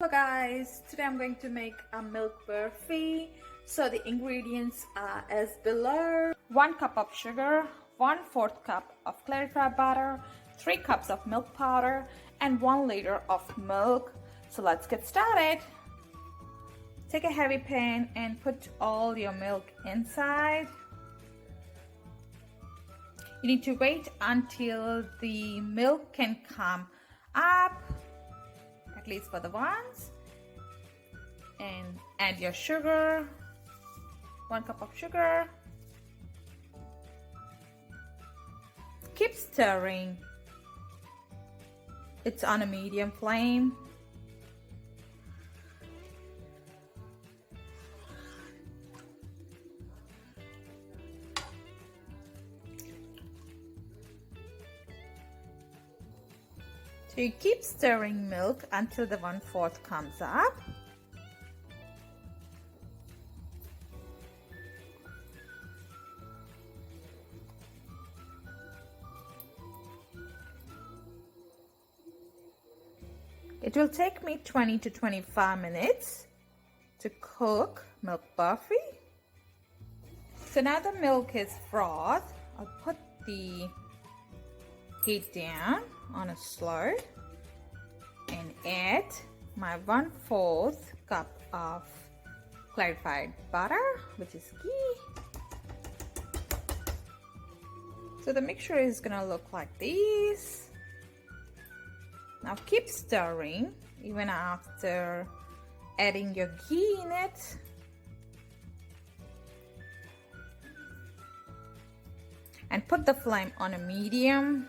So guys, today I'm going to make a milk barfi. So the ingredients are as below. 1 cup of sugar, 1/4 cup of clarified butter, 3 cups of milk powder, and 1 liter of milk. So let's get started. Take a heavy pan and put all your milk inside. You need to wait until the milk can come up, at least for the ones, and add your sugar, 1 cup of sugar. Keep stirring. It's on a medium flame. So you keep stirring milk until the 1/4 comes up. It will take me 20 to 25 minutes to cook milk barfi. So now the milk is frothed. I'll put the heat down on a slow and add my 1/4 cup of clarified butter, which is ghee. So the mixture is gonna look like this. Now keep stirring even after adding your ghee in it. And put the flame on a medium.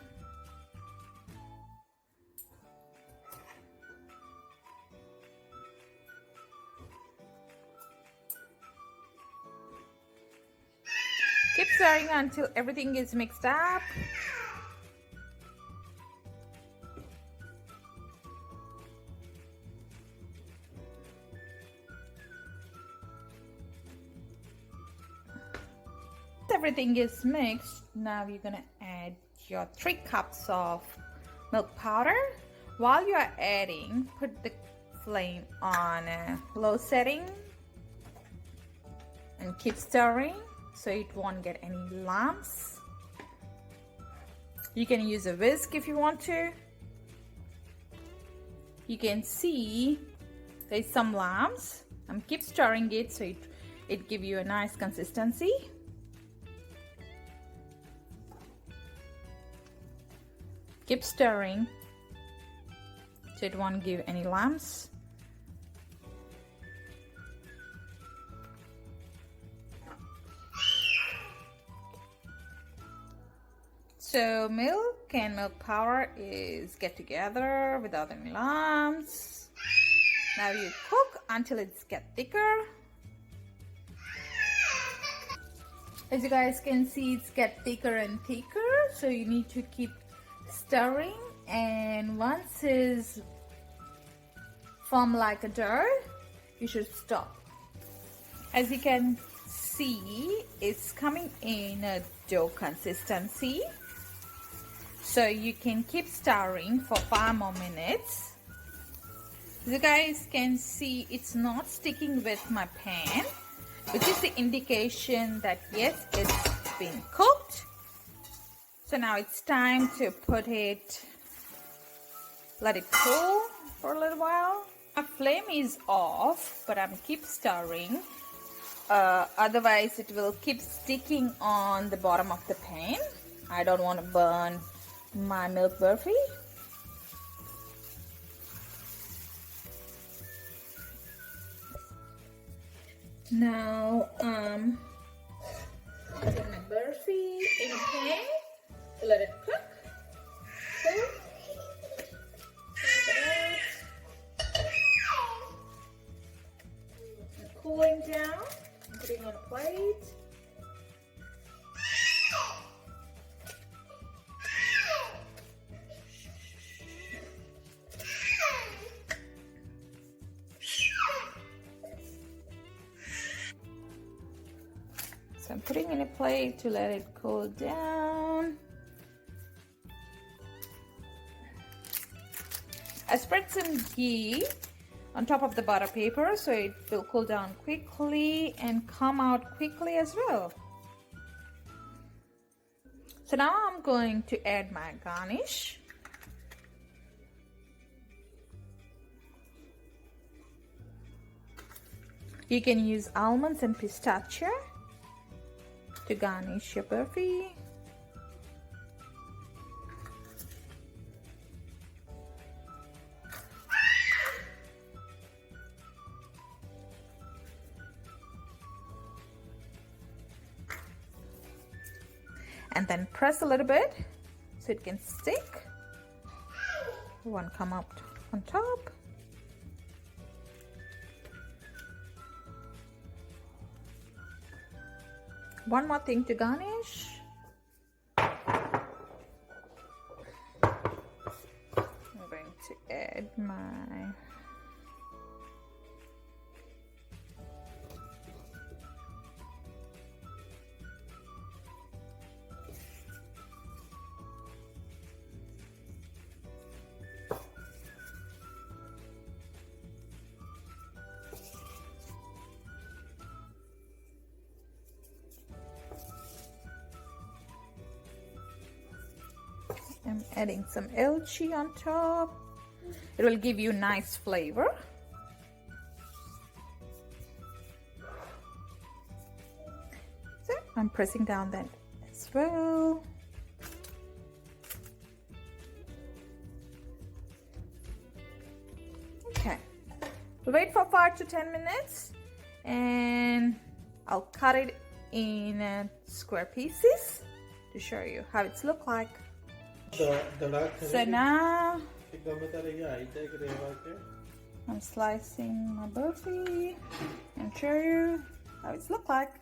Keep stirring until everything is mixed up. Everything is mixed. Now you're gonna add your 3 cups of milk powder. While you are adding, put the flame on a low setting and keep stirring so it won't get any lumps. You can use a whisk if you want to. You can see there's some lumps. Keep stirring it so it give you a nice consistency. Keep stirring so it won't give any lumps. So milk and milk powder get together without any lumps. Now you cook until it's get thicker. As you guys can see, it's get thicker and thicker, so you need to keep stirring, and once it's form like a dough, you should stop. As you can see, it's coming in a dough consistency, so you can keep stirring for 5 more minutes. As you guys can see, it's not sticking with my pan, which is the indication that yes, it's been cooked. So now it's time to let it cool for a little while. My flame is off, but I'm keep stirring. Otherwise it will keep sticking on the bottom of the pan. I don't want to burn my milk barfi. Now putting my barfi in a pan to let it cook. Cooling down, putting on a plate. So I'm putting in a plate to let it cool down. I spread some ghee on top of the butter paper so it will cool down quickly and come out quickly as well. So now I'm going to add my garnish. You can use almonds and pistachio to garnish your burfi. And then press a little bit so it can stick. One come up on top. One more thing to garnish. I'm going to add my I'm adding some elchi on top. It will give you nice flavor. So I'm pressing down that as well. Okay, we'll wait for 5 to 10 minutes and I'll cut it in square pieces to show you how it's look like. So now I'm slicing my burfi and show you how it's look like.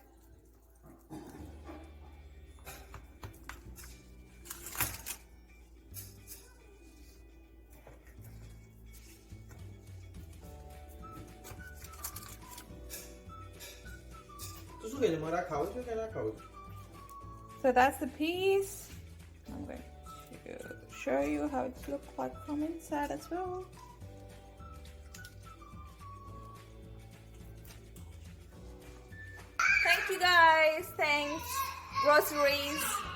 So that's the piece. I'm going to show you how it looks like from inside as well. Thank you guys. Thanks GROCER-EEZ.